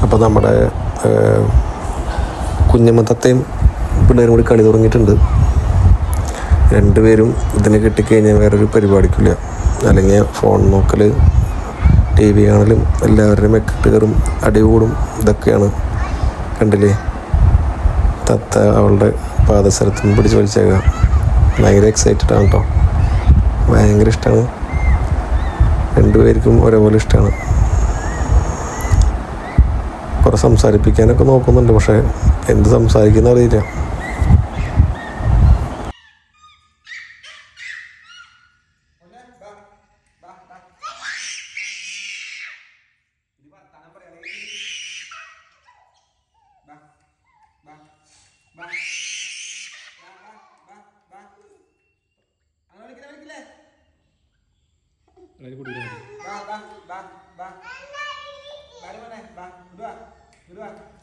അപ്പോൾ നമ്മുടെ കുഞ്ഞമ്മത്തത്തെയും പിള്ളേരും കൂടി കളി തുടങ്ങിയിട്ടുണ്ട്. രണ്ടുപേരും ഇതിനെ കിട്ടിക്കഴിഞ്ഞാൽ വേറൊരു പരിപാടിക്കില്ല. അല്ലെങ്കിൽ ഫോൺ നോക്കൽ, ടി വി കാണലും, എല്ലാവരുടെയും മെക്കിട്ട് കയറും, അടി കൂടും. ഇതൊക്കെയാണ്. കണ്ടില്ലേ, തത്ത അവളുടെ പാദസരത്തും പിടിച്ച് വലിച്ചേക്കാം. ഭയങ്കര എക്സൈറ്റഡ് ആണ് കേട്ടോ. ഭയങ്കര ഇഷ്ടമാണ്. രണ്ടുപേർക്കും ഒരേപോലെ ഇഷ്ടമാണ്. കുറേ സംസാരിപ്പിക്കാനൊക്കെ നോക്കുന്നുണ്ട്, പക്ഷേ എന്ത് സംസാരിക്കുന്ന അറിയില്ല. Berdua.